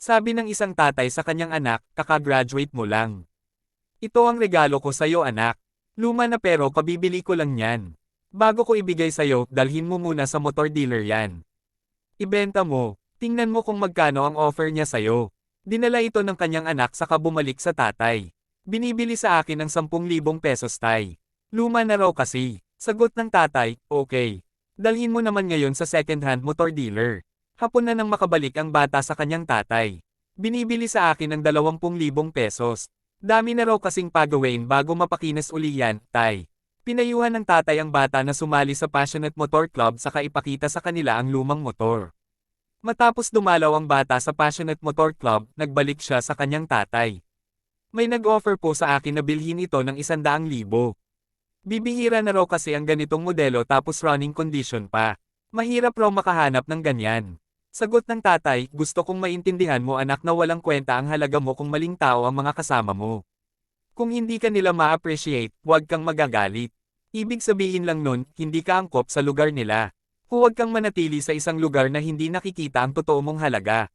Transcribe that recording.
Sabi ng isang tatay sa kanyang anak, kakagraduate mo lang. Ito ang regalo ko sa'yo anak. Luma na pero kabibili ko lang yan. Bago ko ibigay sa'yo, dalhin mo muna sa motor dealer yan. Ibenta mo. Tingnan mo kung magkano ang offer niya sa'yo. Dinala ito ng kanyang anak saka bumalik sa tatay. Binibili sa akin ng 10,000 pesos tay. Luma na raw kasi. Sagot ng tatay, okay. Dalhin mo naman ngayon sa second-hand motor dealer. Hapon na nang makabalik ang bata sa kanyang tatay. Binibili sa akin ng 20,000 pesos. Dami na raw kasing pagawin bago mapakinas uli yan, tay. Pinayuhan ng tatay ang bata na sumali sa Passionate Motor Club saka ipakita sa kanila ang lumang motor. Matapos dumalaw ang bata sa Passionate Motor Club, nagbalik siya sa kanyang tatay. May nag-offer po sa akin na bilhin ito ng 100,000. Bibihira na raw kasi ang ganitong modelo tapos running condition pa. Mahirap raw makahanap ng ganyan. Sagot ng tatay, gusto kong maintindihan mo anak na walang kwenta ang halaga mo kung maling tao ang mga kasama mo. Kung hindi ka nila ma-appreciate, huwag kang magagalit. Ibig sabihin lang nun, hindi ka angkop sa lugar nila. Huwag kang manatili sa isang lugar na hindi nakikita ang totoo mong halaga.